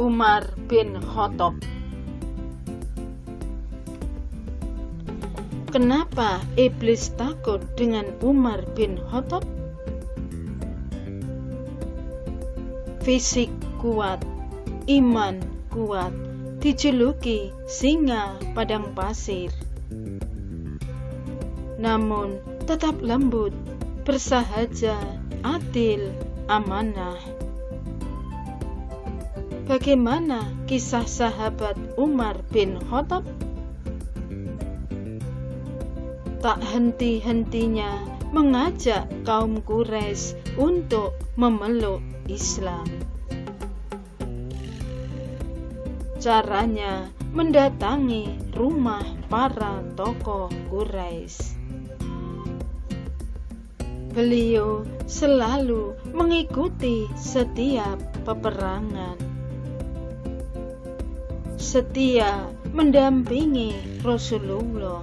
Umar bin Khattab. Kenapa iblis takut dengan Umar bin Khattab? Fisik kuat, iman kuat, dijuluki singa padang pasir. Namun tetap lembut, bersahaja, adil, amanah. Bagaimana kisah sahabat Umar bin Khattab? Tak henti-hentinya mengajak kaum Quraisy untuk memeluk Islam. Caranya mendatangi rumah para tokoh Quraisy. Beliau selalu mengikuti setiap peperangan, setia mendampingi Rasulullah.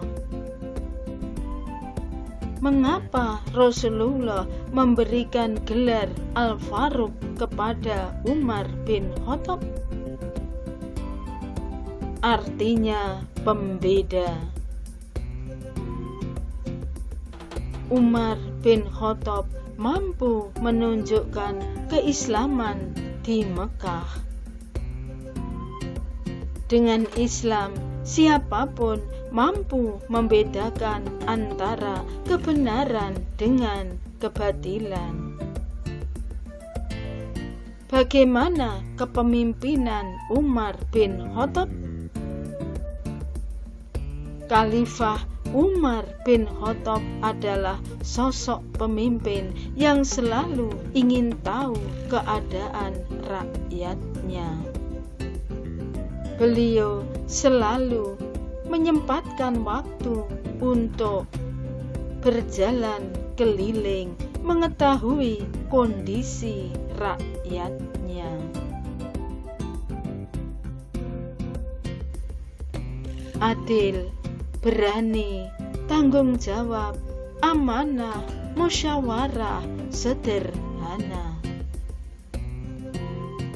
Mengapa Rasulullah memberikan gelar Al-Faruq kepada Umar bin Khattab? Artinya pembeda. Umar bin Khattab mampu menunjukkan keislaman di Mekah. Dengan Islam, siapapun mampu membedakan antara kebenaran dengan kebatilan. Bagaimana kepemimpinan Umar bin Khattab? Khalifah Umar bin Khattab adalah sosok pemimpin yang selalu ingin tahu keadaan rakyatnya. Beliau selalu menyempatkan waktu untuk berjalan keliling, mengetahui kondisi rakyatnya. Adil, berani, tanggung jawab, amanah, musyawarah, sederhana.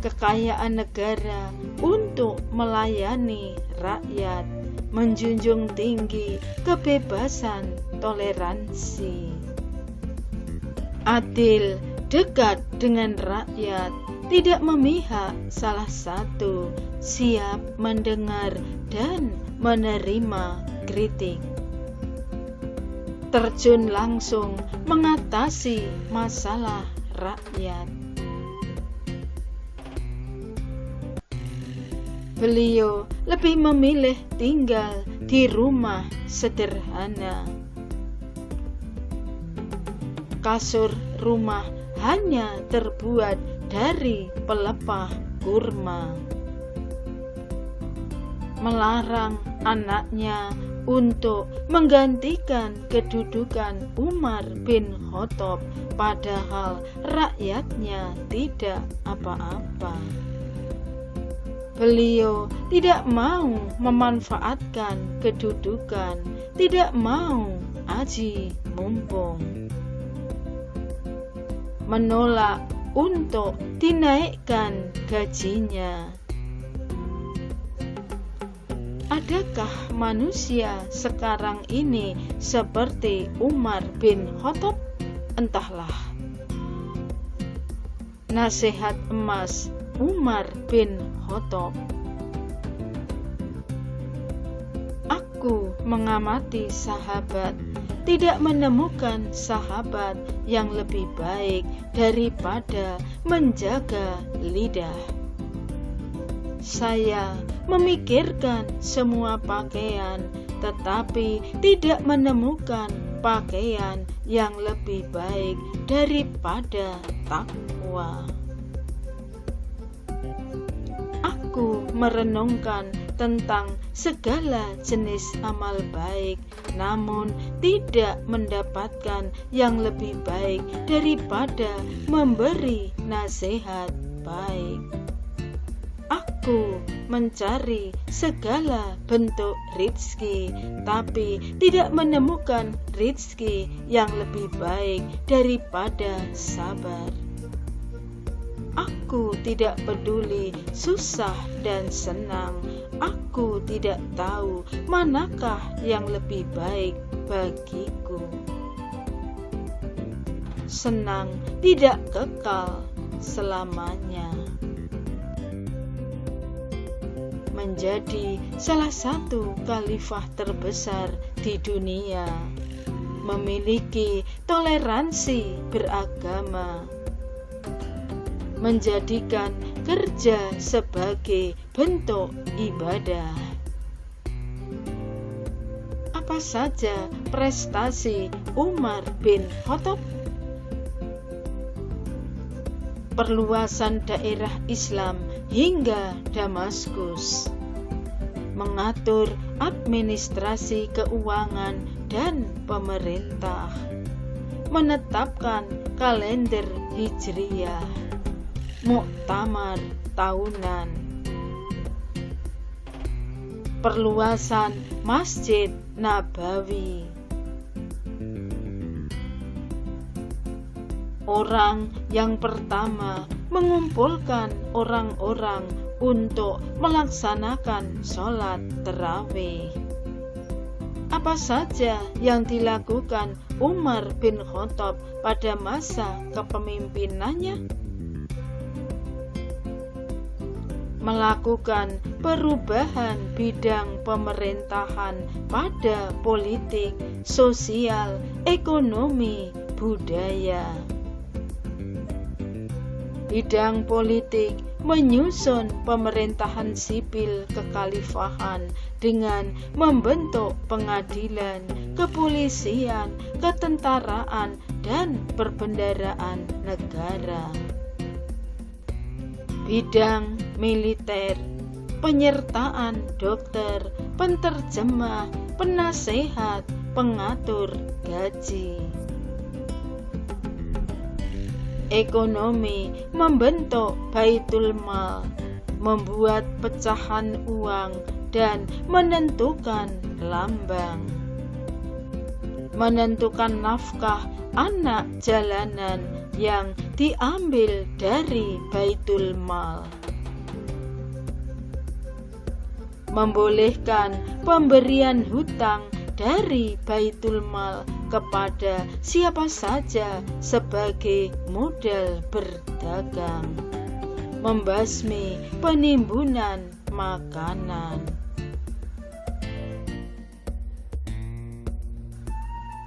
Kekayaan negara untuk melayani rakyat, menjunjung tinggi kebebasan, toleransi. Adil, dekat dengan rakyat, tidak memihak salah satu, siap mendengar dan menerima kritik. Terjun langsung mengatasi masalah rakyat. Beliau lebih memilih tinggal di rumah sederhana. Kasur rumah hanya terbuat dari pelepah kurma. Melarang anaknya untuk menggantikan kedudukan Umar bin Khattab, padahal rakyatnya tidak apa-apa. Beliau tidak mau memanfaatkan kedudukan, tidak mau aji mumpung. Menolak untuk dinaikkan gajinya. Adakah manusia sekarang ini seperti Umar bin Khattab? Entahlah. Nasihat emas Umar bin Khattab. Aku mengamati sahabat, tidak menemukan sahabat yang lebih baik daripada menjaga lidah. Saya memikirkan semua pakaian, tetapi tidak menemukan pakaian yang lebih baik daripada takwa. Aku merenungkan tentang segala jenis amal baik, namun tidak mendapatkan yang lebih baik daripada memberi nasihat baik. Aku mencari segala bentuk rizki, tapi tidak menemukan rizki yang lebih baik daripada sabar. Aku tidak peduli susah dan senang. Aku tidak tahu manakah yang lebih baik bagiku. Senang tidak kekal selamanya. Menjadi salah satu khalifah terbesar di dunia, memiliki toleransi beragama, menjadikan kerja sebagai bentuk ibadah. Apa saja prestasi Umar bin Khattab? Perluasan daerah Islam hingga Damaskus, mengatur administrasi keuangan dan pemerintah, menetapkan kalender Hijriyah, muktamar tahunan, perluasan Masjid Nabawi. Orang yang pertama mengumpulkan orang-orang untuk melaksanakan sholat tarawih. Apa saja yang dilakukan Umar bin Khattab pada masa kepemimpinannya? Melakukan perubahan bidang pemerintahan pada politik, sosial, ekonomi, budaya. Bidang politik menyusun pemerintahan sipil kekhalifahan dengan membentuk pengadilan, kepolisian, ketentaraan, dan perbendaharaan negara. Bidang militer, penyertaan dokter, penterjemah, penasehat, pengatur gaji. Ekonomi membentuk baitul mal, membuat pecahan uang, dan menentukan lambang. Menentukan nafkah anak jalanan yang diambil dari baitul mal. Membolehkan pemberian hutang dari baitul mal kepada siapa saja sebagai modal berdagang, membasmi penimbunan makanan.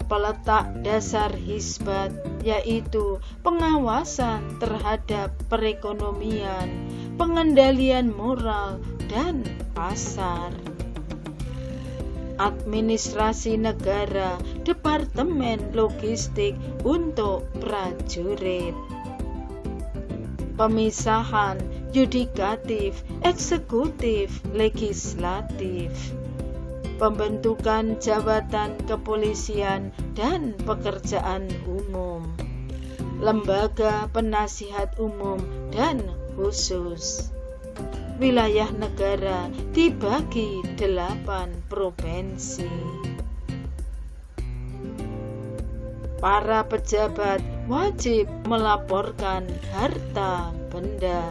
Peletak dasar Hizbat yaitu pengawasan terhadap perekonomian, pengendalian moral, dan pasar. Administrasi negara, departemen logistik untuk prajurit. Pemisahan yudikatif, eksekutif, legislatif. Pembentukan jabatan kepolisian dan pekerjaan umum. Lembaga penasihat umum dan khusus. Wilayah negara dibagi 8 provinsi. Para pejabat wajib melaporkan harta benda.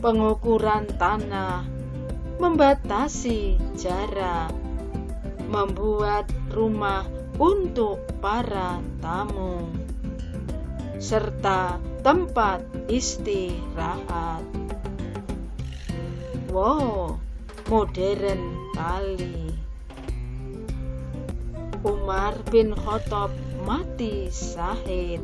Pengukuran tanah, membatasi jarak, membuat rumah untuk para tamu, serta tempat istirahat. Wow, modern kali. Umar bin Khattab mati syahid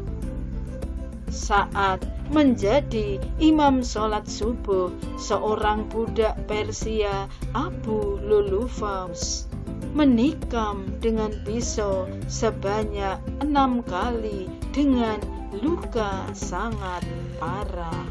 saat menjadi imam sholat subuh. Seorang budak Persia, Abu Lulufaus, menikam dengan pisau sebanyak 6 kali dengan luka sangat parah.